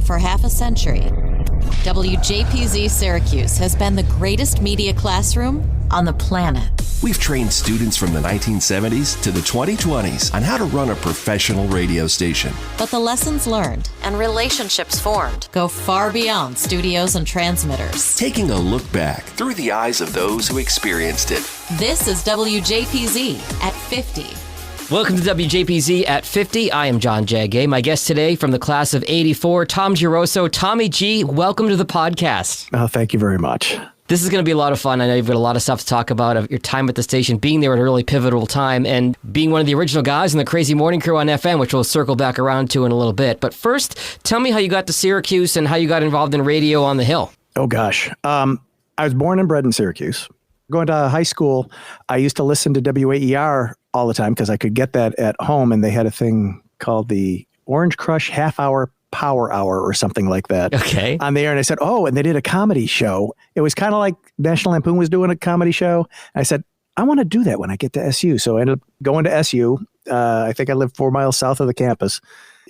For half a century, WJPZ Syracuse has been the greatest media classroom on the planet. We've trained students from the 1970s to the 2020s on how to run a professional radio station. But the lessons learned and relationships formed go far beyond studios and transmitters. Taking a look back through the eyes of those who experienced it. This is WJPZ at 50. Welcome to WJPZ at 50. I am John Jagay. My guest today from the class of 84, Tom Giarrosso. Tommy G, welcome to the podcast. Oh, thank you very much. This is going to be a lot of fun. I know you've got a lot of stuff to talk about of your time at the station, being there at a really pivotal time, and being one of the original guys in the Crazy Morning Crew on FM, which we'll circle back around to in a little bit. But first, tell me how you got to Syracuse and how you got involved in radio on the Hill. Oh, gosh. I was born and bred in Syracuse. Going to high school, I used to listen to WYYY all the time because I could get that at home, and they had a thing called the Orange Crush Half-Hour Power Hour or something like that on the air. And I said, oh, and they did a comedy show. It was kind of like National Lampoon was doing a comedy show. And I said, I want to do that when I get to SU. So I ended up going to SU. I think I lived 4 miles south of the campus.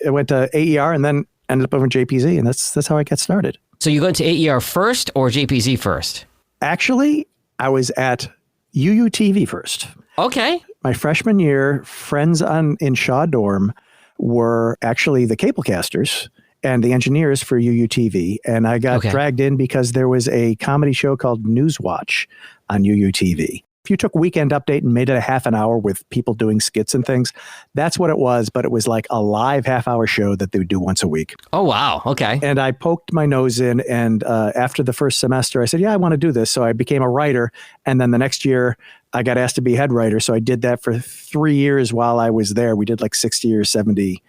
I went to AER and then ended up over in JPZ, and that's how I got started. So you went to AER first or JPZ first? Actually, I was at UUTV first. Okay. My freshman year, friends in Shaw Dorm were actually the cablecasters and the engineers for UUTV. And I got dragged in because there was a comedy show called Newswatch on UUTV. If you took Weekend Update and made it a half an hour with people doing skits and things, that's what it was. But it was like a live half-hour show that they would do once a week. Oh, wow. Okay. And I poked my nose in. And after the first semester, I said, yeah, I want to do this. So I became a writer. And then the next year, I got asked to be head writer. So I did that for 3 years while I was there. We did like 60 or 70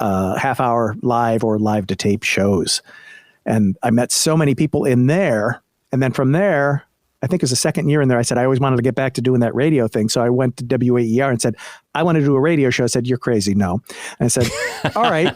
half-hour live or live-to-tape shows. And I met so many people in there. And then from there, I think it was the second year in there, I said, I always wanted to get back to doing that radio thing. So I went to WYYY and said, I want to do a radio show. I said, you're crazy. No. And I said, all right,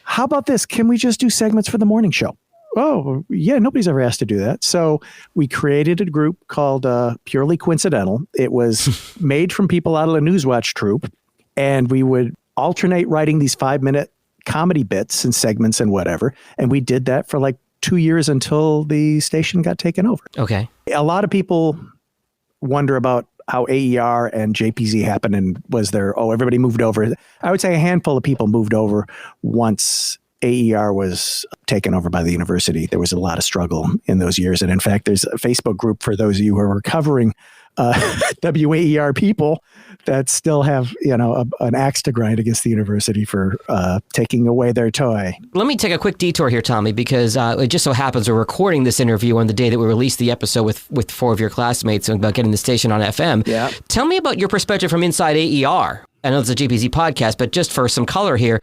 how about this? Can we just do segments for the morning show? Oh, yeah, nobody's ever asked to do that. So we created a group called Purely Coincidental. It was made from people out of the Newswatch troupe. And we would alternate writing these 5-minute comedy bits and segments and whatever. And we did that for like 2 years until the station got taken over. Okay. A lot of people wonder about how AER and JPZ happened and was there, everybody moved over. I would say a handful of people moved over once AER was taken over by the university. There was a lot of struggle in those years. And in fact, there's a Facebook group for those of you who are recovering WYYY people that still have, an axe to grind against the university for taking away their toy. Let me take a quick detour here, Tommy, because it just so happens we're recording this interview on the day that we released the episode with 4 of your classmates about getting the station on FM. Yeah. Tell me about your perspective from inside AER. I know it's a JPZ podcast, but just for some color here,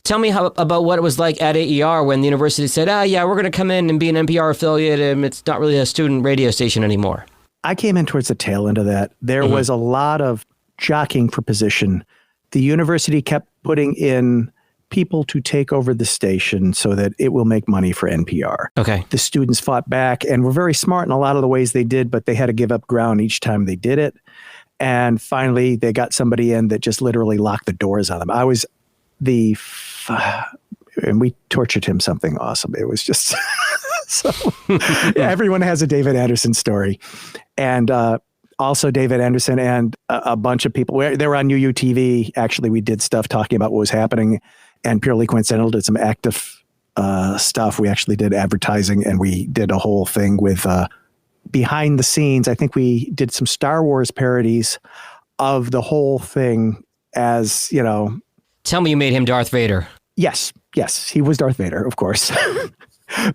tell me about what it was like at AER when the university said, we're going to come in and be an NPR affiliate, and it's not really a student radio station anymore. I came in towards the tail end of that. There was a lot of jockeying for position. The university kept putting in people to take over the station so that it will make money for NPR. Okay. The students fought back and were very smart in a lot of the ways they did, but they had to give up ground each time they did it. And finally, they got somebody in that just literally locked the doors on them. I was and we tortured him something awesome. It was just... So everyone has a David Anderson story. And also David Anderson and a bunch of people. They were on UUTV. Actually, we did stuff talking about what was happening. And Purely Coincidental did some active stuff. We actually did advertising, and we did a whole thing with behind the scenes. I think we did some Star Wars parodies of the whole thing as, Tell me you made him Darth Vader. Yes, he was Darth Vader, of course.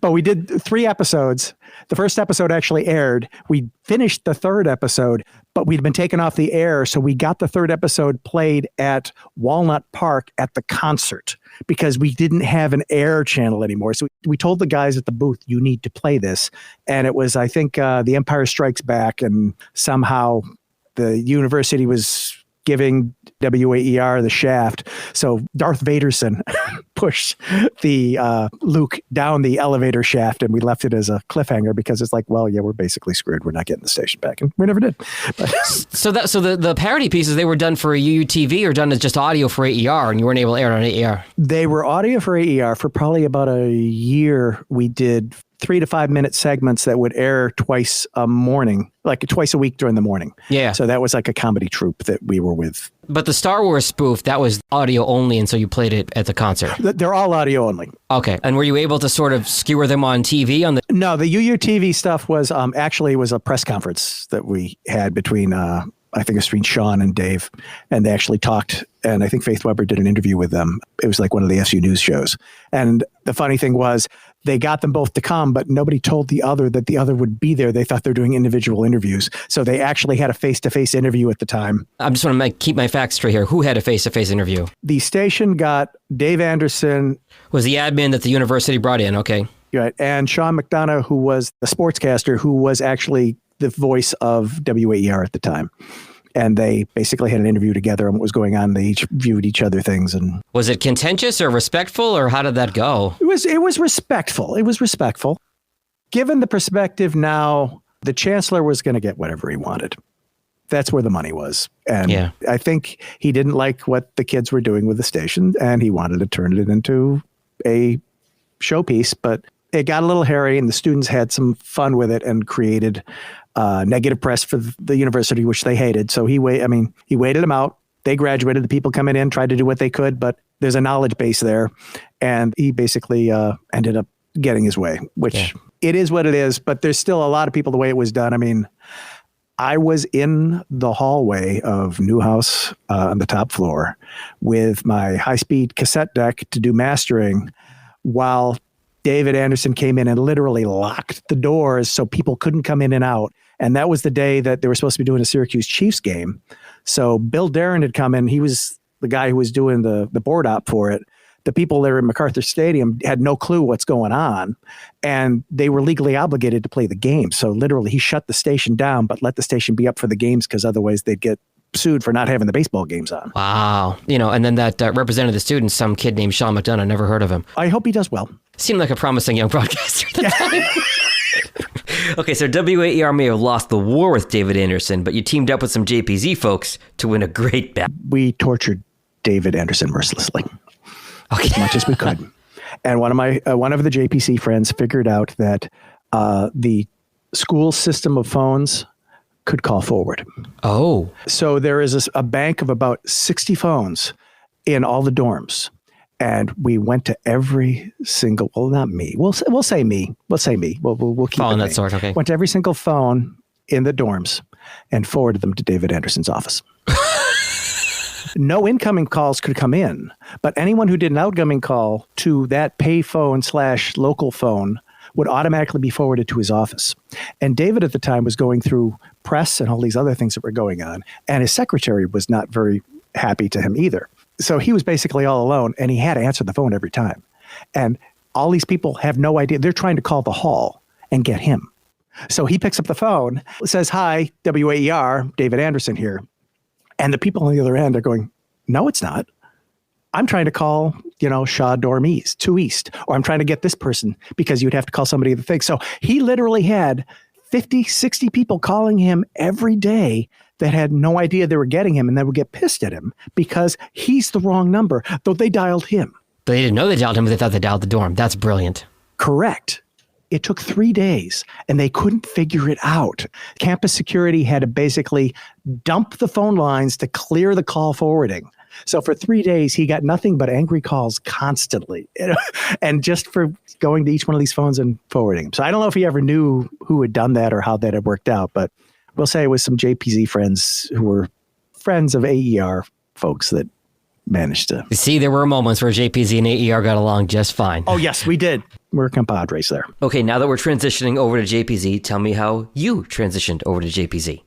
But we did 3 episodes. The first episode actually aired. We finished the 3rd episode, but we'd been taken off the air. So we got the 3rd episode played at Walnut Park at the concert because we didn't have an air channel anymore. So we told the guys at the booth, you need to play this. And it was, I think, The Empire Strikes Back. And somehow the university was giving WYYY, the shaft. So Darth Vaderson pushed the Luke down the elevator shaft, and we left it as a cliffhanger because it's like, well, yeah, we're basically screwed. We're not getting the station back, and we never did. So the parody pieces, they were done for UUTV or done as just audio for AER, and you weren't able to air it on AER? They were audio for AER for probably about a year. We did 3 to 5 minute segments that would air twice a morning, like twice a week during the morning. Yeah. So that was like a comedy troupe that we were with. But the Star Wars spoof, that was audio only, and so you played it at the concert. They're all audio only. Okay. And were you able to sort of skewer them on TV? No, the UUTV stuff was actually was a press conference that we had between I think it was between Sean and Dave, and they actually talked, and I think Faith Weber did an interview with them. It was like one of the SU News shows. And the funny thing was they got them both to come, but nobody told the other that the other would be there. They thought they were doing individual interviews. So they actually had a face-to-face interview at the time. I'm just want to keep my facts straight here. Who had a face-to-face interview? The station got Dave Anderson. Was the admin that the university brought in, okay. Right, and Sean McDonough, who was the sportscaster, who was actually the voice of WYYY at the time. And they basically had an interview together on what was going on. They each viewed each other things. And was it contentious or respectful, or how did that go? It was respectful. It was respectful. Given the perspective now, the chancellor was going to get whatever he wanted. That's where the money was. And yeah. I think he didn't like what the kids were doing with the station, and he wanted to turn it into a showpiece. But it got a little hairy, and the students had some fun with it and created negative press for the university, which they hated. So he waited them out. They graduated. The people coming in tried to do what they could, but there's a knowledge base there. And he basically ended up getting his way, which it is what it is. But there's still a lot of people the way it was done. I mean, I was in the hallway of Newhouse on the top floor with my high-speed cassette deck to do mastering while David Anderson came in and literally locked the doors so people couldn't come in and out. And that was the day that they were supposed to be doing a Syracuse Chiefs game. So Bill Darren had come in. He was the guy who was doing the board op for it. The people there in MacArthur Stadium had no clue what's going on, and they were legally obligated to play the game. So literally he shut the station down, but let the station be up for the games because otherwise they'd get sued for not having the baseball games on. Wow. And then that represented the students, some kid named Sean McDonough. Never heard of him. I hope he does well. Seemed like a promising young broadcaster at the time. Okay, so WYYY may have lost the war with David Anderson, but you teamed up with some JPZ folks to win a great battle. We tortured David Anderson mercilessly, as much as we could. And one of the JPC friends figured out that the school system of phones could call forward. Oh. So there is a bank of about 60 phones in all the dorms. And we went to every single, well, not me. We'll say me. We'll keep phone it that sort, okay. Went to every single phone in the dorms and forwarded them to David Anderson's office. No incoming calls could come in, but anyone who did an outgoing call to that pay phone / local phone would automatically be forwarded to his office. And David at the time was going through press and all these other things that were going on. And his secretary was not very happy to him either. So he was basically all alone, and he had to answer the phone every time. And all these people have no idea. They're trying to call the hall and get him. So he picks up the phone, says, "Hi, WYYY, David Anderson here." And the people on the other end are going, "No, it's not. I'm trying to call, Shaw Dorm East, 2 East, or I'm trying to get this person because you'd have to call somebody the thing." So he literally had 50, 60 people calling him every day that had no idea they were getting him, and they would get pissed at him because he's the wrong number, though they dialed him. They didn't know they dialed him, but they thought they dialed the dorm. That's brilliant. Correct. It took 3 days, and they couldn't figure it out. Campus security had to basically dump the phone lines to clear the call forwarding. So for 3 days, he got nothing but angry calls constantly, and just for going to each one of these phones and forwarding them. So I don't know if he ever knew who had done that or how that had worked out, but we'll say it was some JPZ friends who were friends of AER folks that managed to. See, there were moments where JPZ and AER got along just fine. Oh, yes, we did. We're compadres there. Okay, now that we're transitioning over to JPZ, tell me how you transitioned over to JPZ.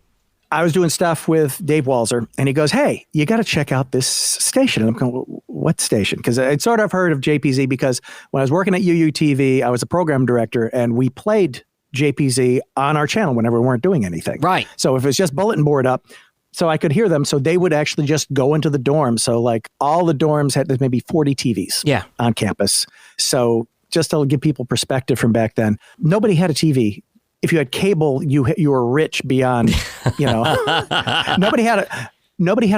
I was doing stuff with Dave Walzer, and he goes, "Hey, you got to check out this station." And I'm going, "What station?" Because I'd sort of heard of JPZ because when I was working at UUTV, I was a program director, and we played JPZ on our channel whenever we weren't doing anything. Right. So if it's just bulletin board up, So I could hear them. So they would actually just go into the dorms. So like all the dorms had maybe 40 TVs on campus. So just to give people perspective from back then, nobody had a TV. If you had cable, you were rich beyond, nobody had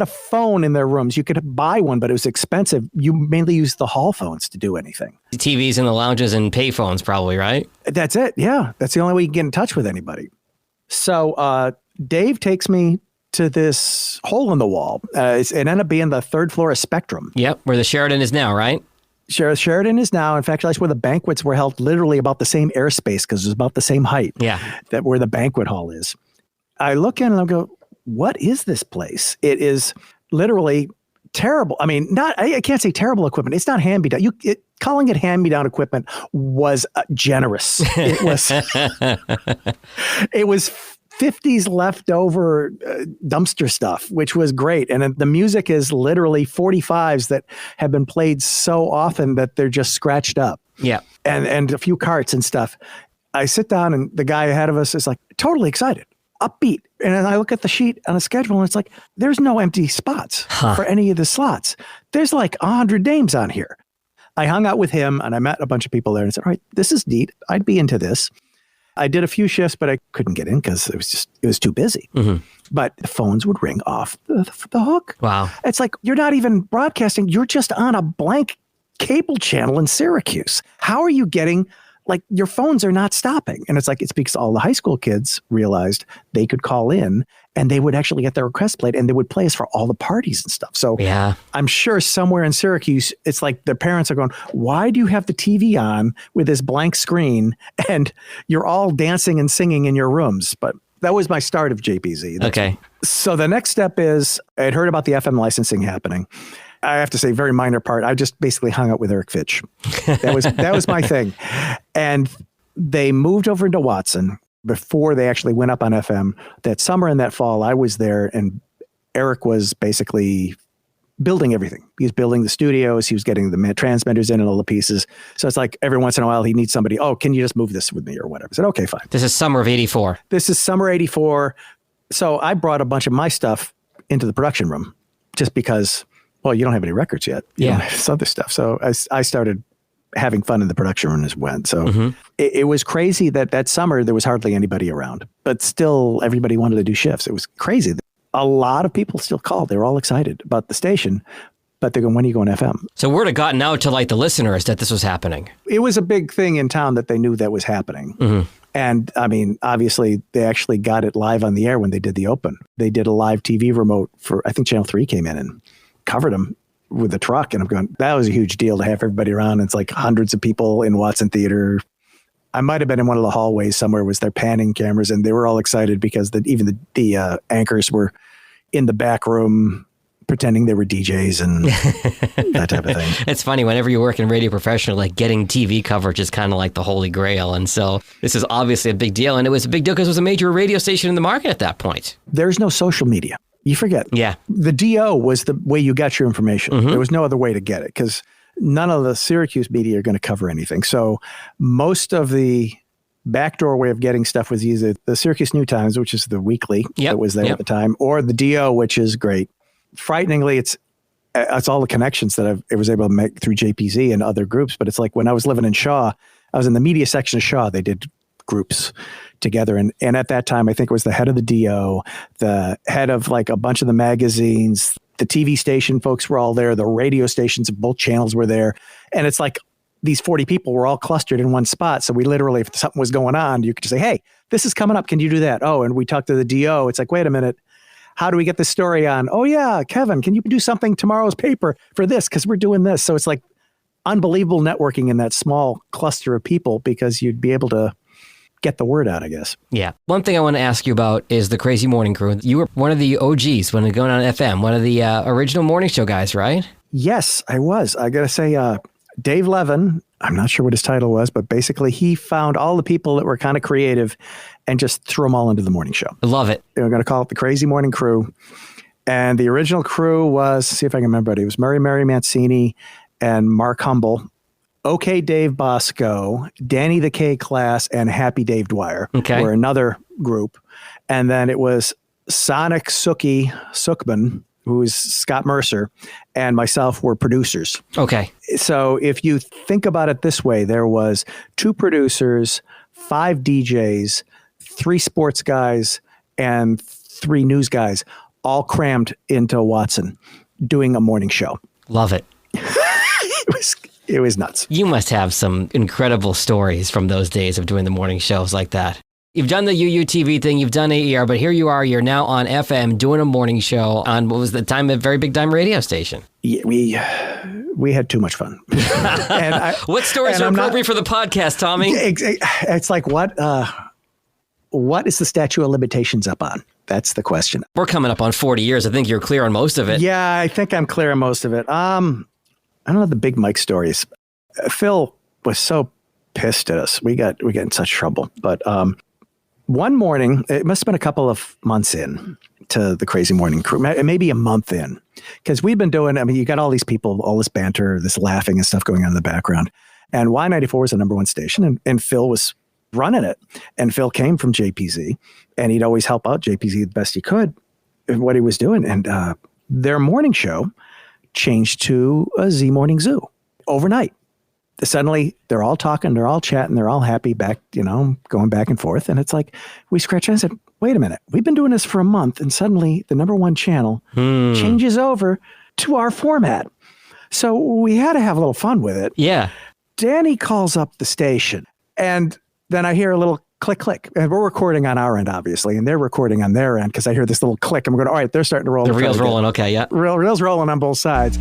a phone in their rooms. You could buy one, but it was expensive. You mainly used the hall phones to do anything. TVs in the lounges and pay phones probably, right? That's it. Yeah. That's the only way you can get in touch with anybody. So Dave takes me to this hole in the wall. It ended up being the third floor of Spectrum. Yep, where the Sheridan is now, right? Sheridan is now. In fact, that's where the banquets were held, literally about the same airspace because it was about the same height. Yeah. That where the banquet hall is. I look in and I go, what is this place? It is literally terrible. I mean, I can't say terrible equipment. It's not hand-me-down. Calling it hand-me-down equipment was generous. It was 50s leftover dumpster stuff, which was great. And the music is literally 45s that have been played so often that they're just scratched up. Yeah. And a few carts and stuff. I sit down and the guy ahead of us is like totally excited, upbeat. And then I look at the sheet on a schedule and it's like, there's no empty spots for any of the slots. There's like 100 names on here. I hung out with him and I met a bunch of people there and said, all right, this is neat. I'd be into this. I did a few shifts, but I couldn't get in because it was too busy. Mm-hmm. But the phones would ring off the hook. Wow. It's like, you're not even broadcasting. You're just on a blank cable channel in Syracuse. How are you getting, like, your phones are not stopping? And it's like, it's because all the high school kids realized they could call in and they would actually get their request played and they would play us for all the parties and stuff. So I'm sure somewhere in Syracuse, it's like their parents are going, why do you have the TV on with this blank screen and you're all dancing and singing in your rooms? But that was my start of JPZ. Okay. So the next step is I had heard about the FM licensing happening. I have to say, very minor part. I just basically hung out with Eric Fitch. That was my thing. And they moved over into Watson before they actually went up on FM. That summer and that fall, I was there, and Eric was basically building everything. He was building the studios. He was getting the transmitters in and all the pieces. So it's like every once in a while, he needs somebody, oh, can you just move this with me or whatever? I said, okay, fine. This is summer of 84. This is summer 84. So I brought a bunch of my stuff into the production room just because, well, you don't have any records yet. You don't have this other stuff. So I started having fun in the production room as well. So it was crazy that summer there was hardly anybody around, but still everybody wanted to do shifts. It was crazy. A lot of people still called. They were all excited about the station, but they're going, when are you going FM? So word had gotten out to like the listeners that this was happening. It was a big thing in town that they knew that was happening. And I mean, obviously they actually got it live on the air when they did the open. They did a live TV remote for, I think Channel 3 came in and covered them with a truck. And I'm going, that was a huge deal to have everybody around. It's like hundreds of people in Watson Theater. I might have been in one of the hallways somewhere was their panning cameras, and they were all excited because even the anchors were in the back room pretending they were DJs and that type of thing. It's funny, whenever you work in radio professional, like getting TV coverage is kind of like the holy grail. And so this is obviously a big deal. And it was a big deal because it was a major radio station in the market at that point. There's no social media. You forget. Yeah. The DO was the way you got your information. There was no other way to get it because none of the Syracuse media are going to cover anything. So most of the backdoor way of getting stuff was either the Syracuse New Times, which is the weekly that was there at the time, or the DO, which is great. Frighteningly, it's all the connections that I was able to make through JPZ and other groups. But it's like when I was living in Shaw, I was in the media section of Shaw. They did groups together. And at that time, I think it was the head of the DO, the head of like a bunch of the magazines, the TV station folks were all there. The radio stations of both channels were there. And it's like these 40 people were all clustered in one spot. So we literally, if something was going on, you could just say, hey, this is coming up. Can you do that? Oh, and we talked to the DO. It's like, wait a minute. How do we get this story on? Oh, yeah, Kevin, can you do something tomorrow's paper for this? Because we're doing this. So it's like unbelievable networking in that small cluster of people because you'd be able to get the word out, I guess. Yeah. One thing I want to ask you about is the Crazy Morning Crew. You were one of the OGs when going on FM, one of the original morning show guys, right? Yes, I was. I got to say, Dave Levin, I'm not sure what his title was, but basically he found all the people that were kind of creative and just threw them all into the morning show. I love it. They were going to call it the Crazy Morning Crew. And the original crew was, see if I can remember it, it was Mary Mancini and Mark Humble, OK Dave Bosco, Danny the K Class, and Happy Dave Dwyer were another group. And then it was Sonic Sookman, who is Scott Mercer, and myself were producers. Okay. So if you think about it this way, there was 2 producers, 5 DJs, 3 sports guys, and 3 news guys, all crammed into Watson doing a morning show. Love it. It was nuts. You must have some incredible stories from those days of doing the morning shows like that. You've done the UUTV thing, you've done AER, but here you are, you're now on FM doing a morning show on what was the time, a very big time radio station. Yeah, we had too much fun. What stories are appropriate for the podcast, Tommy? It's like, what is the statute of limitations up on? That's the question. We're coming up on 40 years. I think you're clear on most of it. Yeah, I think I'm clear on most of it. I don't know the big Mike stories. Phil was so pissed at us. We got in such trouble. But one morning, it must have been a couple of months in to the Crazy Morning Crew, maybe a month in, because we've been doing, you got all these people, all this banter, this laughing and stuff going on in the background. And Y94 was the number 1 station, and Phil was running it. And Phil came from JPZ, and he'd always help out JPZ the best he could in what he was doing. And their morning show changed to a Z Morning Zoo overnight. Suddenly, they're all talking, they're all chatting, they're all happy, back, going back and forth. And it's like, we scratched and said, wait a minute, we've been doing this for a month, and suddenly the number 1 channel changes over to our format. So we had to have a little fun with it. Yeah. Danny calls up the station, and then I hear a little click, click. And we're recording on our end, obviously, and they're recording on their end, because I hear this little click. I'm going, all right, they're starting to roll. The reel's rolling, okay, yeah. Reel's rolling on both sides.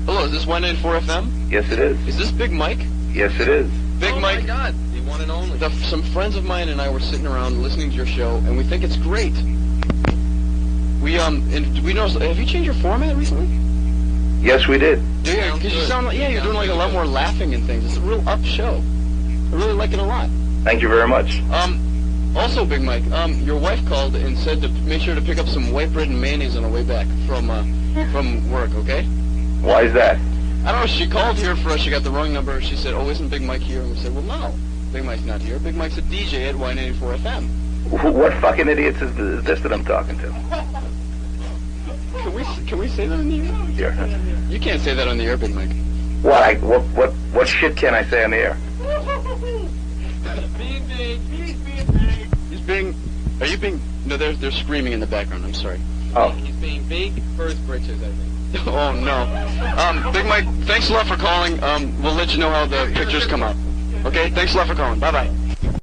Hello, is this Y94 FM? Yes, it is. Is this Big Mike? Yes, it is. Big Mike. Oh, my God. The one and only. Some friends of mine and I were sitting around listening to your show, and we think it's great. We noticed, have you changed your format recently? Yes, we did. Yeah, because you sound like, you're doing like a lot more laughing and things. It's a real up show. I really like it a lot. Thank you very much. Also, Big Mike, your wife called and said to make sure to pick up some white bread and mayonnaise on the way back from work, okay? Why is that? I don't know, she called here for us, she got the wrong number, she said, oh, isn't Big Mike here? And we said, well, no, Big Mike's not here. Big Mike's a DJ at Y94 FM. What fucking idiots is this that I'm talking to? Can we say that on the air? Here. You can't say that on the air, Big Mike. What shit can I say on the air? He's being, are you being, no, they're screaming in the background, I'm sorry. Oh. He's being big for his britches, I think. Oh, no. Big Mike, thanks a lot for calling. We'll let you know how the pictures come out. Okay? Thanks a lot for calling. Bye-bye.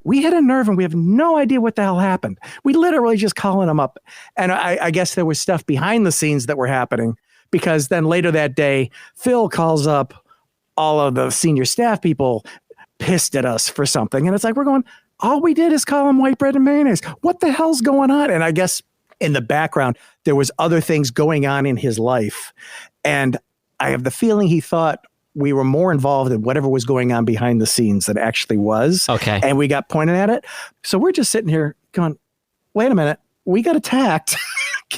We hit a nerve, and we have no idea what the hell happened. We literally just calling them up. And I guess there was stuff behind the scenes that were happening, because then later that day, Phil calls up all of the senior staff people pissed at us for something. And it's like, we're going, all we did is call them white bread and mayonnaise. What the hell's going on? And I guess in the background, there was other things going on in his life. And I have the feeling he thought we were more involved in whatever was going on behind the scenes than actually was. Okay. And we got pointed at it. So we're just sitting here going, wait a minute, we got attacked.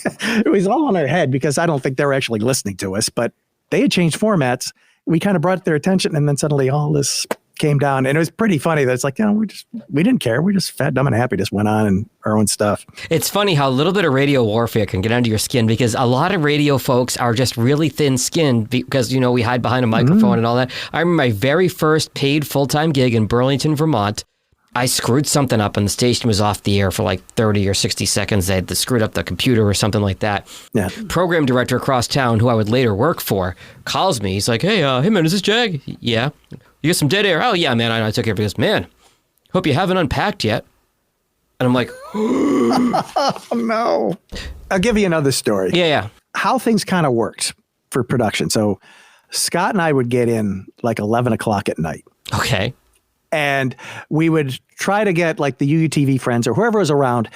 It was all on our head, because I don't think they were actually listening to us, but they had changed formats. We kind of brought their attention, and then suddenly all this came down, and it was pretty funny that it's like, we didn't care. We just fat, dumb, and happy just went on and our own stuff. It's funny how a little bit of radio warfare can get under your skin, because a lot of radio folks are just really thin-skinned because, we hide behind a microphone and all that. I remember my very first paid full-time gig in Burlington, Vermont. I screwed something up and the station was off the air for like 30 or 60 seconds. They had screwed up the computer or something like that. Yeah. Program director across town, who I would later work for, calls me. He's like, hey man, is this Jag? Yeah. You got some dead air? Oh, yeah, man. I took care of it. He goes, man, hope you haven't unpacked yet. And I'm like, oh, no. I'll give you another story. Yeah. How things kind of worked for production. So Scott and I would get in like 11 o'clock at night. Okay. And we would try to get like the UUTV friends or whoever was around,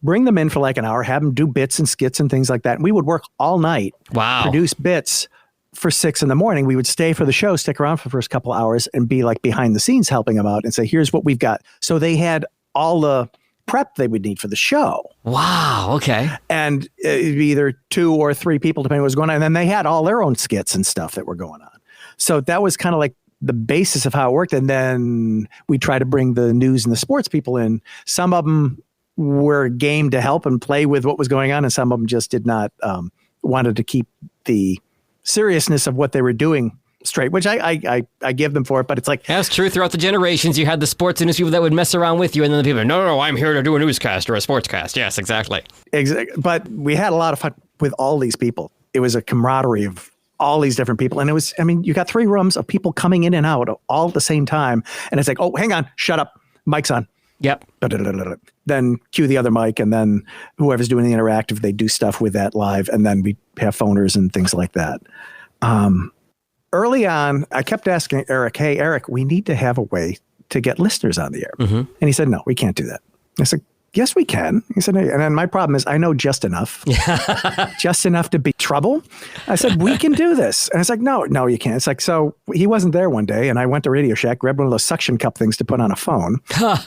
bring them in for like an hour, have them do bits and skits and things like that. And we would work all night. Wow. Produce bits for 6 a.m. We would stay for the show, stick around for the first couple hours, and be like behind the scenes helping them out and say, here's what we've got. So they had all the prep they would need for the show. Wow. Okay. And it'd be either 2 or 3 people, depending on what was going on. And then they had all their own skits and stuff that were going on. So that was kind of like the basis of how it worked. And then we try to bring the news and the sports people in. Some of them were game to help and play with what was going on, and some of them just did not wanted to keep the seriousness of what they were doing straight, which I give them for it, but it's like... That's true. Throughout the generations, you had the sports news people that would mess around with you, and then the people, no, I'm here to do a newscast or a sportscast. Yes, exactly. But we had a lot of fun with all these people. It was a camaraderie of all these different people. And it was, I mean, you got 3 rooms of people coming in and out all at the same time. And it's like, oh, hang on, shut up, mic's on. Yep. Then cue the other mic, and then whoever's doing the interactive, they do stuff with that live, and then we have phoners and things like that. Early on, I kept asking Eric, hey, Eric, we need to have a way to get listeners on the air. Mm-hmm. And he said, no, we can't do that. I said, yes, we can. He said, and then my problem is I know just enough, just enough to be trouble. I said, we can do this. And it's like, no, you can't. It's like, so he wasn't there one day, and I went to Radio Shack, grabbed one of those suction cup things to put on a phone,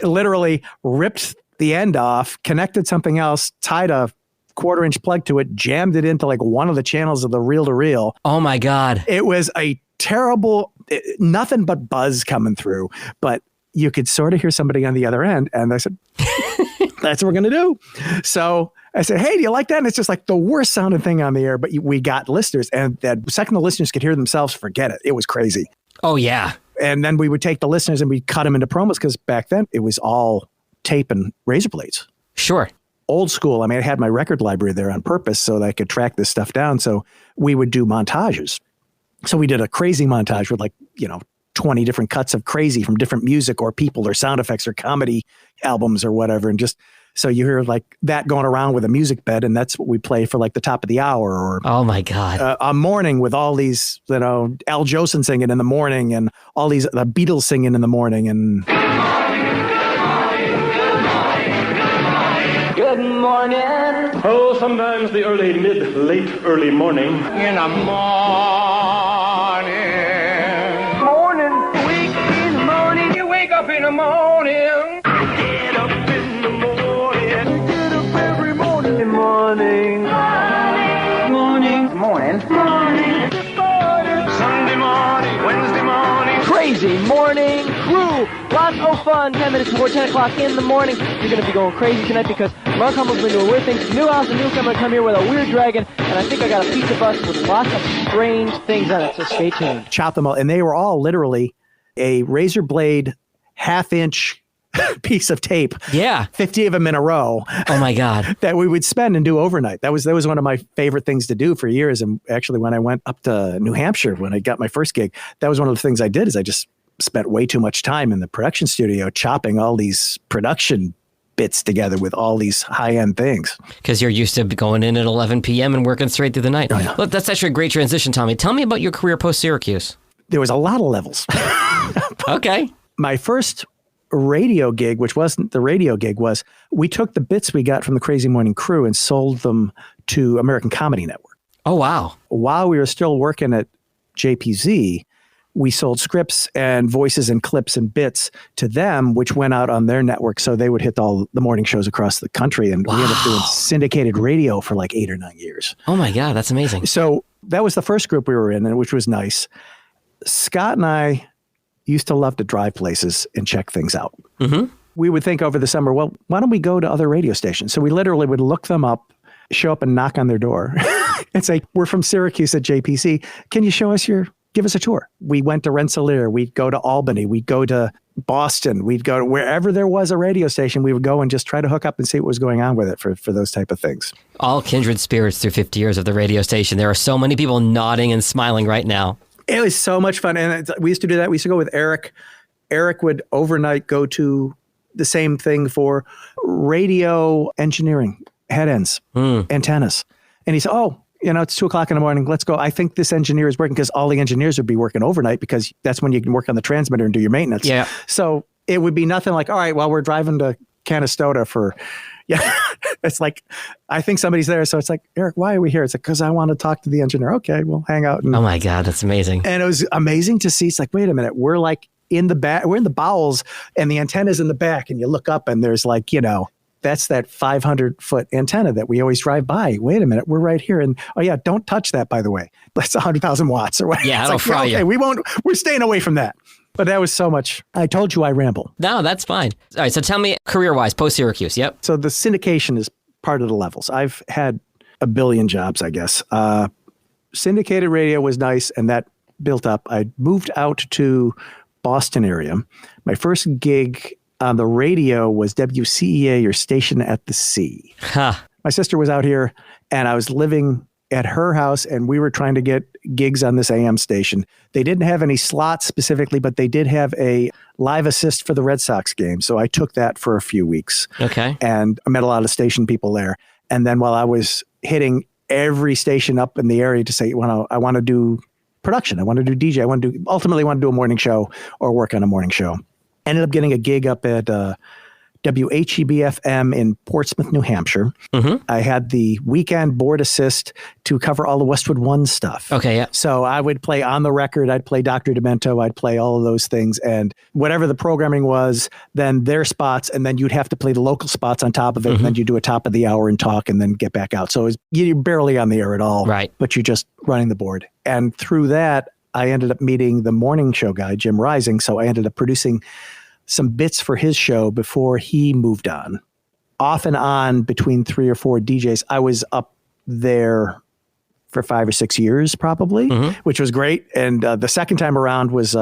literally ripped the end off, connected something else, tied a 1/4-inch plug to it, jammed it into like one of the channels of the reel-to-reel. Oh my God. It was a terrible, nothing but buzz coming through, but you could sort of hear somebody on the other end. And I said, that's what we're going to do. So I said, hey, do you like that? And it's just like the worst sounding thing on the air, but we got listeners, and that second the listeners could hear themselves, forget it. It was crazy. Oh yeah. And then we would take the listeners and we'd cut them into promos, because back then it was all tape and razor blades. Sure. Old school. I mean, I had my record library there on purpose so that I could track this stuff down. So we would do montages. So we did a crazy montage with 20 different cuts of crazy from different music or people or sound effects or comedy albums or whatever. And just so you hear like that going around with a music bed, and that's what we play for like the top of the hour. Or oh my God, a morning with all these, Al Jolson singing in the morning, and all these the Beatles singing in the morning, and good morning. Oh, sometimes the early, late early morning. In the morning. Wake in the morning. You wake up in the morning. Get up in the morning. You get up every morning. Morning. Sunday morning. Wednesday morning. Crazy morning crew. Lots of fun. 10 minutes before 10 o'clock in the morning. You're going to be going crazy tonight because Mark Hummel's been doing weird things. New house, a newcomer come here with a weird dragon, and I think I got a pizza bus with lots of strange things on it, so stay tuned. Chop them all. And they were all literally a razor blade, 1/2-inch piece of tape. Yeah. 50 of them in a row. Oh my God. That we would spend and do overnight. That was one of my favorite things to do for years. And actually, when I went up to New Hampshire, when I got my first gig, that was one of the things I did, is I just spent way too much time in the production studio chopping all these production bits together with all these high-end things. Because you're used to going in at 11 p.m. and working straight through the night. Oh, yeah. Look, that's actually a great transition, Tommy. Tell me about your career post-Syracuse. There was a lot of levels. Okay. My first radio gig, which wasn't the radio gig, was we took the bits we got from the Crazy Morning Crew and sold them to American Comedy Network. Oh, wow. While we were still working at JPZ, we sold scripts and voices and clips and bits to them, which went out on their network. So they would hit all the morning shows across the country. And we ended up doing syndicated radio for like 8 or 9 years. Oh my God, that's amazing. So that was the first group we were in, and which was nice. Scott and I used to love to drive places and check things out. Mm-hmm. We would think over the summer, well, why don't we go to other radio stations? So we literally would look them up, show up and knock on their door and say, we're from Syracuse at JPC. Can you give us a tour? We went to Rensselaer. We'd go to Albany. We'd go to Boston. We'd go to wherever there was a radio station. We would go and just try to hook up and see what was going on with it for those type of things. All kindred spirits through 50 years of the radio station. There are so many people nodding and smiling right now. It was so much fun. And we used to do that. We used to go with Eric. Eric would overnight go to the same thing for radio engineering, head ends, antennas. And he said, it's 2:00 in the morning. Let's go. I think this engineer is working, because all the engineers would be working overnight, because that's when you can work on the transmitter and do your maintenance. Yeah. So it would be nothing like, all right, well, we're driving to Canastota for, it's like, I think somebody's there. So it's like, Eric, why are we here? It's like, because I want to talk to the engineer. Okay, we'll hang out. Oh my God, that's amazing. And it was amazing to see. It's like, wait a minute, we're like in the back, we're in the bowels, and the antenna's in the back, and you look up and there's like, that's that 500-foot antenna that we always drive by. Wait a minute, we're right here. And oh yeah, don't touch that, by the way. That's 100,000 watts or whatever. Yeah, that'll fry you. Okay, we're staying away from that. But that was so much. I told you I ramble. No, that's fine. All right, so tell me career-wise, post-Syracuse, yep. So the syndication is part of the levels. I've had a billion jobs, I guess. Syndicated radio was nice, and that built up. I moved out to Boston area. My first gig on the radio was WCEA, your station at the sea. Huh. My sister was out here, and I was living at her house, and we were trying to get gigs on this AM station. They didn't have any slots specifically, but they did have a live assist for the Red Sox game. So I took that for a few weeks. Okay. And I met a lot of station people there. And then while I was hitting every station up in the area to say, well, I want to do production, I want to do DJ, ultimately want to do a morning show or work on a morning show. Ended up getting a gig up at WHEB-FM in Portsmouth, New Hampshire. Mm-hmm. I had the weekend board assist to cover all the Westwood One stuff. Okay, yeah. So I would play On the Record, I'd play Dr. Demento, I'd play all of those things, and whatever the programming was, then their spots, and then you'd have to play the local spots on top of it, and then you do a top of the hour and talk, and then get back out. So you're barely on the air at all, right? But you're just running the board. And through that, I ended up meeting the morning show guy, Jim Rising, so I ended up producing some bits for his show before he moved on. Off and on between 3 or 4 DJs, I was up there for 5 or 6 years probably, which was great. And the second time around was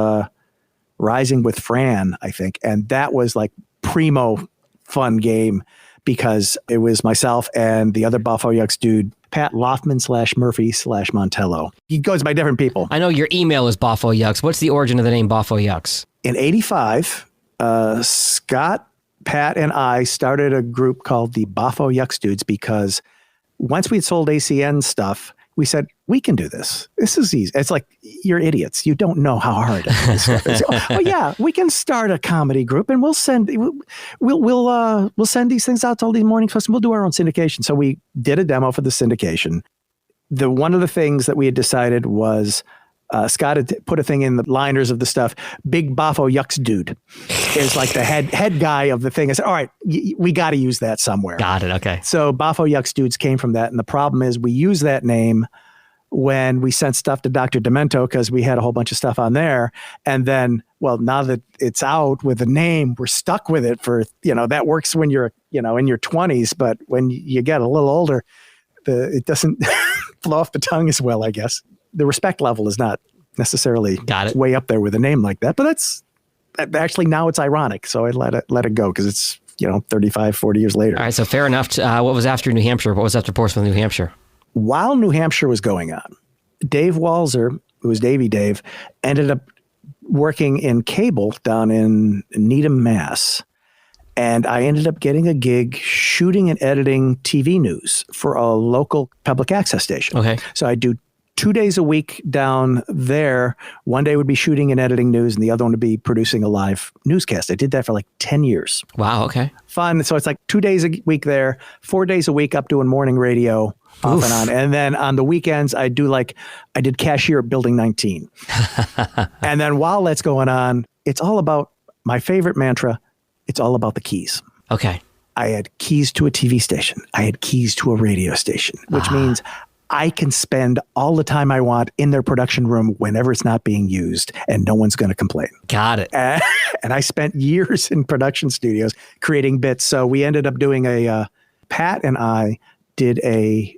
Rising with Fran, I think. And that was like primo fun game because it was myself and the other Boffo Yux dude, Pat Loftman /Murphy/Montello. He goes by different people. I know your email is Boffo Yux. What's the origin of the name Boffo Yux? In 85, Scott, Pat, and I started a group called the Boffo Yux Dudes because once we'd sold ACN stuff, we said, we can do this. This is easy. It's like, you're idiots. You don't know how hard this stuff is. Oh yeah, we can start a comedy group and we'll send these things out to all these morning shows and we'll do our own syndication. So we did a demo for the syndication. One of the things that we had decided was Scott had put a thing in the liners of the stuff. Big Boffo Yux Dude is like the head guy of the thing. I said, all right, we got to use that somewhere. Got it. Okay. So Boffo Yux Dudes came from that. And the problem is we use that name when we sent stuff to Dr. Demento because we had a whole bunch of stuff on there. And then, well, now that it's out with a name, we're stuck with it for, that works when you're, in your 20s. But when you get a little older, it doesn't flow off the tongue as well, I guess. The respect level is not necessarily way up there with a name like that, but that's actually now it's ironic. So I let it go because it's, 35, 40 years later. All right. So fair enough. What was after New Hampshire? What was after Portsmouth, New Hampshire? While New Hampshire was going on, Dave Walzer, who was Davey Dave, ended up working in cable down in Needham, Mass. And I ended up getting a gig shooting and editing TV news for a local public access station. Okay. So I do 2 days a week down there. One day would be shooting and editing news, and the other one would be producing a live newscast. I did that for like 10 years. Wow, okay. Fun. So it's like 2 days a week there, 4 days a week up doing morning radio, off and on. And then on the weekends, I did cashier at Building 19. And then while that's going on, it's all about my favorite mantra. It's all about the keys. Okay. I had keys to a TV station. I had keys to a radio station, which means I can spend all the time I want in their production room whenever it's not being used and no one's going to complain. Got it. And I spent years in production studios creating bits. So we ended up doing Pat and I did a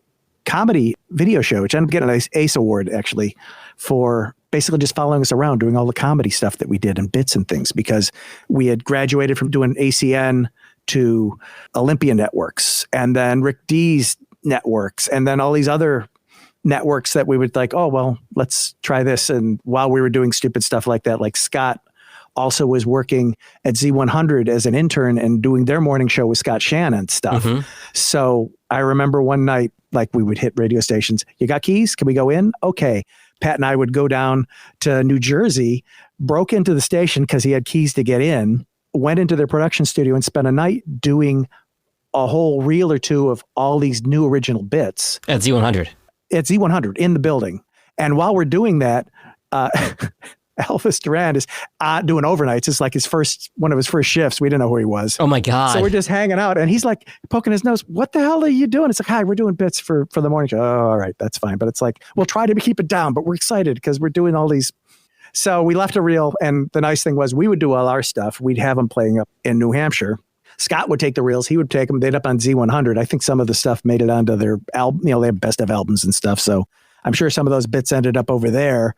comedy video show, which ended up getting an ACE award actually for basically just following us around, doing all the comedy stuff that we did and bits and things because we had graduated from doing ACN to Olympia Networks and then Rick D's networks and then all these other networks that we would like, oh, well, let's try this. And while we were doing stupid stuff like that, like Scott also was working at Z100 as an intern and doing their morning show with Scott Shannon stuff. Mm-hmm. So I remember one night, like we would hit radio stations. You got keys? Can we go in? Okay. Pat and I would go down to New Jersey, broke into the station because he had keys to get in, went into their production studio and spent a night doing a whole reel or two of all these new original bits. At Z100. At Z100 in the building. And while we're doing that, Elvis Duran is doing overnights. It's like one of his first shifts. We didn't know who he was. Oh my God. So we're just hanging out and he's like poking his nose. What the hell are you doing? It's like, hi, we're doing bits for the morning show. Oh, all right, that's fine. But it's like, we'll try to keep it down, but we're excited because we're doing all these. So we left a reel. And the nice thing was we would do all our stuff. We'd have them playing up in New Hampshire. Scott would take the reels. He would take them. They'd up on Z100. I think some of the stuff made it onto their album. They have best of albums and stuff. So I'm sure some of those bits ended up over there.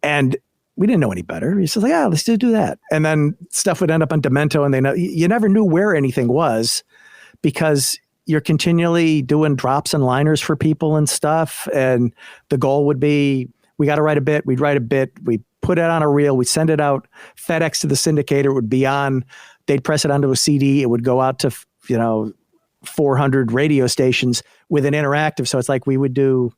And we didn't know any better. He said, like, let's do that. And then stuff would end up on Demento. And you never knew where anything was because you're continually doing drops and liners for people and stuff. And the goal would be, we got to write a bit. We'd write a bit. We put it on a reel. We send it out. FedEx to the syndicator. It would be on. They'd press it onto a CD. It would go out to, 400 radio stations with an interactive. So it's like we would do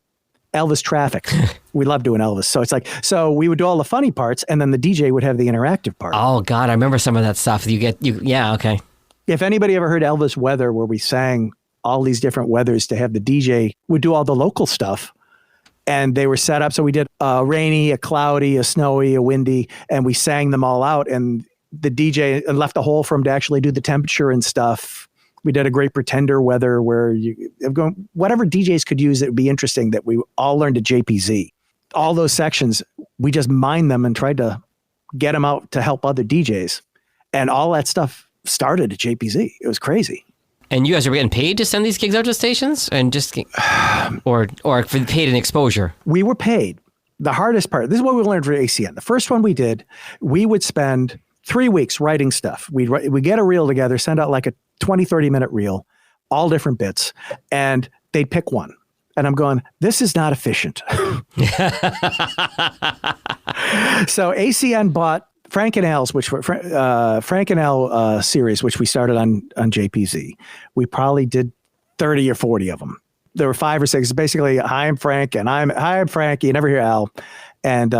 Elvis traffic. We love doing Elvis. So it's like, so we would do all the funny parts and then the DJ would have the interactive part. Oh God, I remember some of that stuff. Yeah, okay. If anybody ever heard Elvis Weather, where we sang all these different weathers to have the DJ would do all the local stuff. And they were set up. So we did a rainy, a cloudy, a snowy, a windy, and we sang them all out. And the DJ left a hole for him to actually do the temperature and stuff. We did a Great Pretender weather where whatever DJs could use that would be interesting that we all learned at JPZ. All those sections, we just mined them and tried to get them out to help other DJs. And all that stuff started at JPZ. It was crazy. And you guys are getting paid to send these gigs out to stations and just, or for paid in exposure? We were paid. The hardest part, this is what we learned for ACN. The first one we did, we would spend 3 weeks writing stuff. We'd get a reel together, send out like a 20, 30 minute reel, all different bits, and they'd pick one. And I'm going, this is not efficient. So ACN bought Frank and Al's, which were Frank and Al series, which we started on JPZ. We probably did 30 or 40 of them. There were 5 or 6. Basically, hi, I'm Frank, and hi, I'm Frank. You never hear Al. And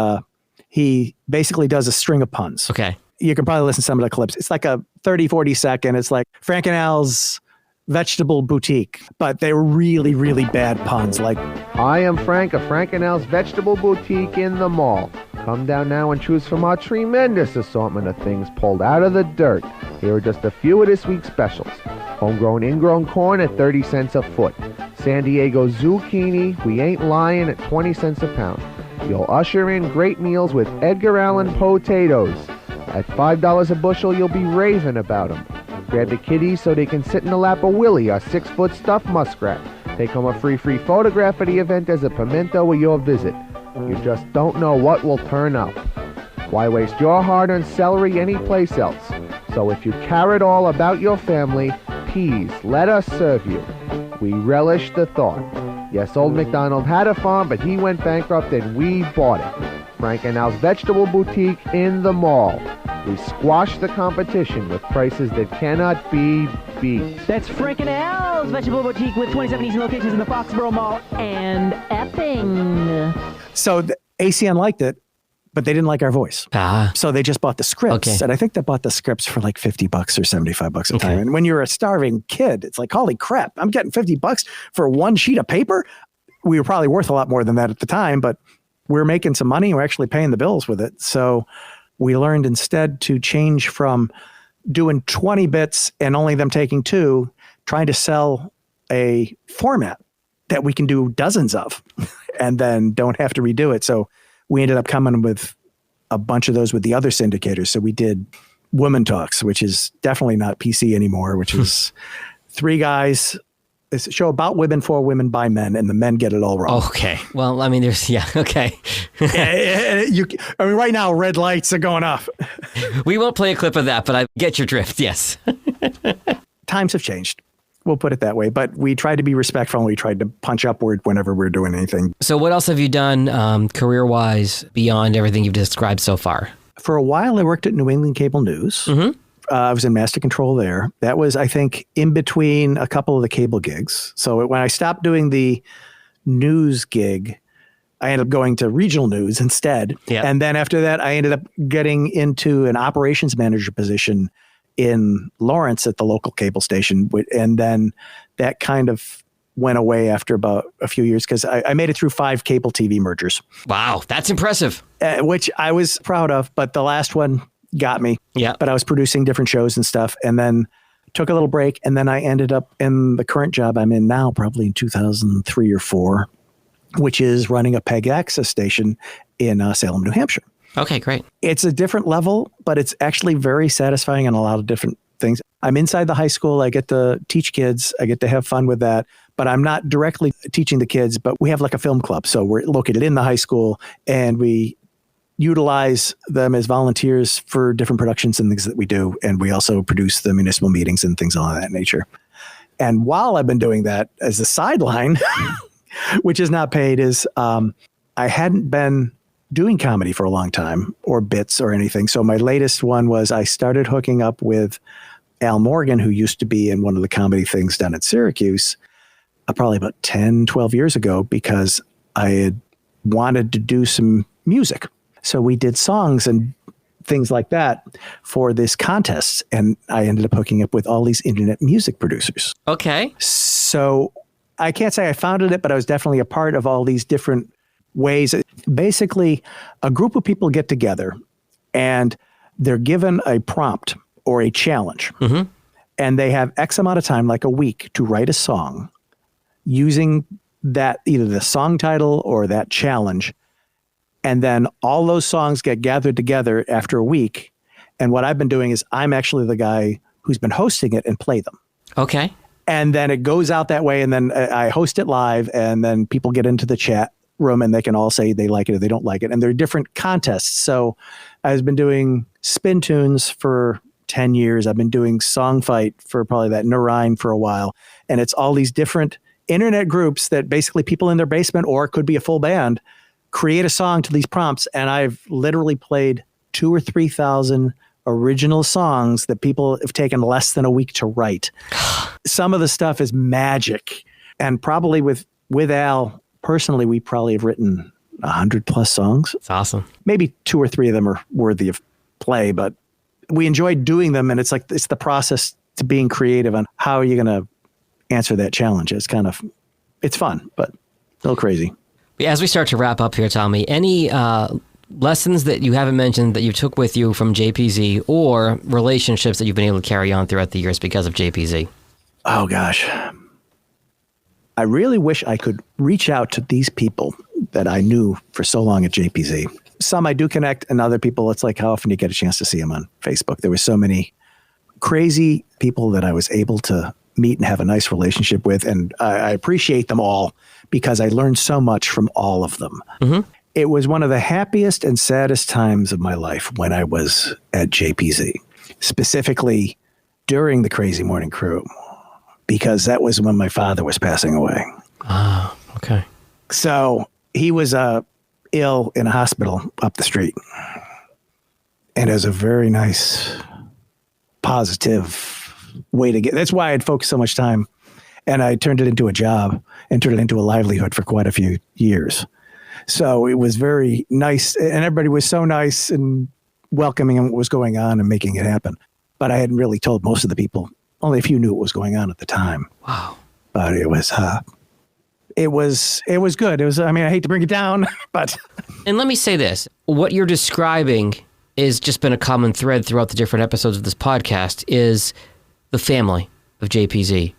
he basically does a string of puns. Okay. You can probably listen to some of the clips. It's like a 30, 40 second. It's like Frank and Al's Vegetable Boutique. But they were really, really bad puns. Like, I am Frank of Frank and Al's Vegetable Boutique in the mall. Come down now and choose from our tremendous assortment of things pulled out of the dirt. Here are just a few of this week's specials. Homegrown ingrown corn at 30 cents a foot. San Diego zucchini, we ain't lying, at 20 cents a pound. You'll usher in great meals with Edgar Allan potatoes. At $5 a bushel, you'll be raving about them. Grab the kiddies so they can sit in the lap of Willie, our 6-foot stuffed muskrat. Take home a free photograph of the event as a memento of your visit. You just don't know what will turn up. Why waste your hard-earned celery anyplace else? So if you care at all about your family, please let us serve you. We relish the thought. Yes, old MacDonald had a farm, but he went bankrupt and we bought it. Frank and Al's Vegetable Boutique in the mall. We squash the competition with prices that cannot be beat. That's Frank and Al's Vegetable Boutique with 27 easy locations in the Foxborough Mall and Epping. So the ACN liked it, but they didn't like our voice. So they just bought the scripts. Okay. And I think they bought the scripts for like $50 or $75 a time. And when you're a starving kid, it's like, holy crap, I'm getting $50 for one sheet of paper. We were probably worth a lot more than that at the time, but we're making some money. We're actually paying the bills with it. So we learned instead to change from doing 20 bits and only them taking 2, trying to sell a format that we can do dozens of and then don't have to redo it. So we ended up coming with a bunch of those with the other syndicators. So we did Woman Talks, which is definitely not PC anymore, which is 3 guys. It's a show about women, for women, by men, and the men get it all wrong. Okay. Well, I mean, okay. Right now, red lights are going off. We won't play a clip of that, but I get your drift, yes. Times have changed. We'll put it that way. But we tried to be respectful, and we tried to punch upward whenever we're doing anything. So what else have you done career-wise beyond everything you've described so far? For a while, I worked at New England Cable News. Mm-hmm. I was in master control there. That was, I think, in between a couple of the cable gigs. So when I stopped doing the news gig, I ended up going to regional news instead. Yep. And then after that, I ended up getting into an operations manager position in Lawrence at the local cable station. And then that kind of went away after about a few years because I made it through 5 cable TV mergers. Wow, that's impressive. Which I was proud of, but the last one got me. Yeah. But I was producing different shows and stuff, and then took a little break, and then I ended up in the current job I'm in now, probably in 2003 or 4, which is running a PEG access station in Salem, New Hampshire. Okay, great. It's a different level, but it's actually very satisfying in a lot of different things. I'm inside the high school. I get to teach kids. I get to have fun with that. But I'm not directly teaching the kids, but we have like a film club. So we're located in the high school, and we utilize them as volunteers for different productions and things that we do. And we also produce the municipal meetings and things of that nature. And while I've been doing that as a sideline, which is not paid, is I hadn't been doing comedy for a long time or bits or anything. So my latest one was I started hooking up with Al Morgan, who used to be in one of the comedy things down at Syracuse, probably about 10, 12 years ago, because I had wanted to do some music. So we did songs and things like that for this contest. And I ended up hooking up with all these internet music producers. Okay. So I can't say I founded it, but I was definitely a part of all these different ways. Basically, a group of people get together and they're given a prompt or a challenge. Mm-hmm. And they have X amount of time, like a week, to write a song using that, either the song title or that challenge. And then all those songs get gathered together after a week. And what I've been doing is I'm actually the guy who's been hosting it and play them. Okay. And then it goes out that way. And then I host it live, and then people get into the chat room and they can all say they like it or they don't like it. And there are different contests. So I've been doing SpinTunes for 10 years. I've been doing Song Fight for probably that Narine for a while. And it's all these different internet groups that basically people in their basement, or it could be a full band, create a song to these prompts. And I've literally played 2,000 or 3,000 original songs that people have taken less than a week to write. Some of the stuff is magic. And probably with Al, personally, we probably have written 100+ songs. That's awesome. Maybe 2 or 3 of them are worthy of play, but we enjoy doing them. And it's like, it's the process to being creative on how are you going to answer that challenge. It's fun, but a little crazy. As we start to wrap up here, Tommy, any lessons that you haven't mentioned that you took with you from JPZ, or relationships that you've been able to carry on throughout the years because of JPZ? Oh, gosh. I really wish I could reach out to these people that I knew for so long at JPZ. Some I do connect, and other people, it's like, how often do you get a chance to see them on Facebook? There were so many crazy people that I was able to meet and have a nice relationship with. And I appreciate them all because I learned so much from all of them. Mm-hmm. It was one of the happiest and saddest times of my life when I was at JPZ, specifically during the Crazy Morning Crew, because that was when my father was passing away. Ah, okay. So he was ill in a hospital up the street. And it was a very nice, positive way to get. That's why I'd focused so much time. And I turned it into a job and turned it into a livelihood for quite a few years. So it was very nice. And everybody was so nice and welcoming in what was going on and making it happen. But I hadn't really told most of the people. Only a few knew what was going on at the time. Wow. But it was good. It was, I mean, I hate to bring it down, but. And let me say this, what you're describing is just been a common thread throughout the different episodes of this podcast is the family of JPZ.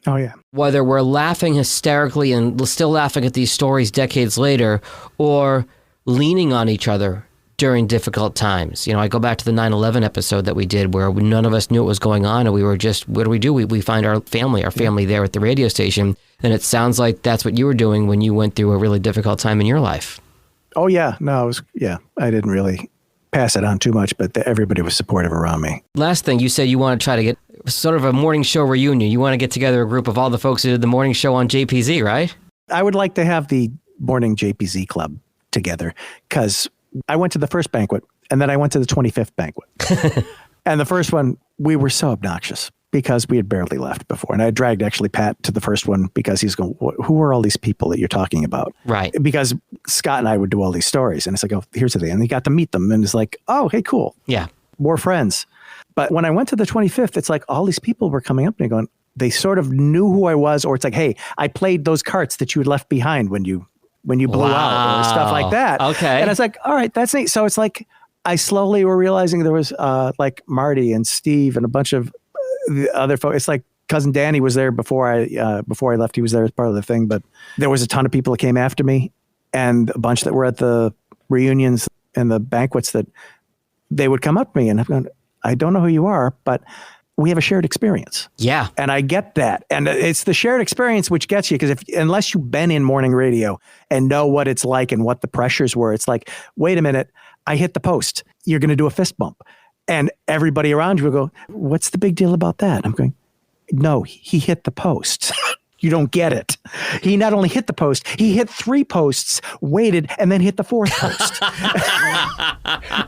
Oh, yeah. Whether we're laughing hysterically and still laughing at these stories decades later, or leaning on each other during difficult times. You know, I go back to the 9/11 episode that we did where none of us knew what was going on, and we were just, what do? We find our family there at the radio station. And it sounds like that's what you were doing when you went through a really difficult time in your life. Oh, yeah. No, I didn't really pass it on too much, but everybody was supportive around me. Last thing, you said you want to try to get sort of a morning show reunion. You want to get together a group of all the folks who did the morning show on JPZ, right? I would like to have the morning JPZ club together, because I went to the first banquet and then I went to the 25th banquet. And the first one, we were so obnoxious because we had barely left before. And I dragged actually Pat to the first one because he's going, who are all these people that you're talking about? Right. Because Scott and I would do all these stories. And it's like, oh, here's the thing. And he got to meet them. And it's like, oh, hey, cool. Yeah. More friends. But when I went to the 25th, it's like all these people were coming up and going, they sort of knew who I was, or it's like, hey, I played those carts that you had left behind when you blew out, or stuff like that. Okay. And it's like, all right, that's neat. So it's like, I slowly were realizing there was like Marty and Steve and a bunch of the other folks. It's like Cousin Danny was there before I left. He was there as part of the thing, but there was a ton of people that came after me, and a bunch that were at the reunions and the banquets that they would come up to me and I'm going, I don't know who you are, but we have a shared experience. Yeah. And I get that. And it's the shared experience which gets you, because unless you've been in morning radio and know what it's like and what the pressures were, it's like, wait a minute, I hit the post. You're going to do a fist bump. And everybody around you will go, what's the big deal about that? I'm going, no, he hit the post. You don't get it. He not only hit the post, he hit 3 posts, waited, and then hit the 4th post.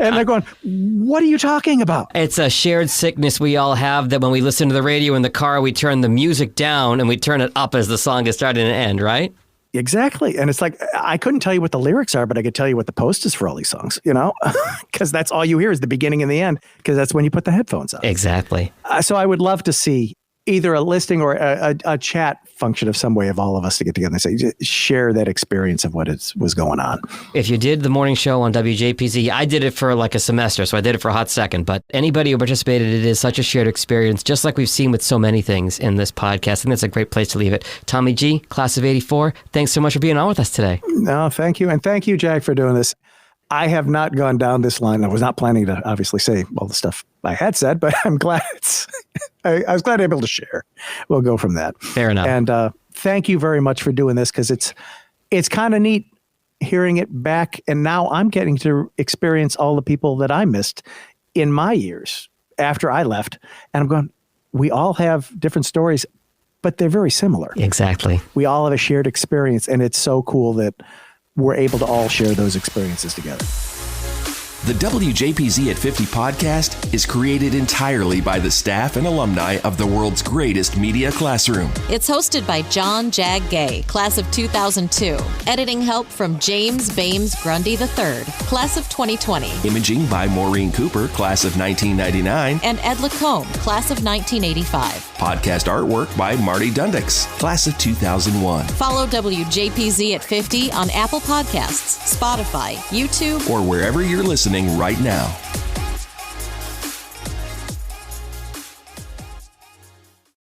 And they're going, what are you talking about? It's a shared sickness we all have, that when we listen to the radio in the car, we turn the music down and we turn it up as the song is starting and end, right? Exactly. And it's like, I couldn't tell you what the lyrics are, but I could tell you what the post is for all these songs, because that's all you hear is the beginning and the end, because that's when you put the headphones on. Exactly. So I would love to see either a listing or a chat function of some way of all of us to get together and say, share that experience of what was going on. If you did the morning show on WJPZ, I did it for like a semester, so I did it for a hot second. But anybody who participated, it is such a shared experience, just like we've seen with so many things in this podcast. And that's a great place to leave it. Tommy G, class of 84, thanks so much for being on with us today. No, thank you. And thank you, Jack, for doing this. I have not gone down this line. I was not planning to obviously say all the stuff I had said, but I'm glad I was glad able to share. We'll go from that. Fair enough. And thank you very much for doing this, because it's kind of neat hearing it back. And now I'm getting to experience all the people that I missed in my years after I left. And I'm going, we all have different stories, but they're very similar. Exactly. We all have a shared experience, and it's so cool that we're able to all share those experiences together. The WJPZ at 50 podcast is created entirely by the staff and alumni of the world's greatest media classroom. It's hosted by John Jag Gay, class of 2002. Editing help from James Bames Grundy III, class of 2020. Imaging by Maureen Cooper, class of 1999. And Ed Lacombe, class of 1985. Podcast artwork by Marty Dundix, class of 2001. Follow WJPZ at 50 on Apple Podcasts, Spotify, YouTube, or wherever you're listening right now.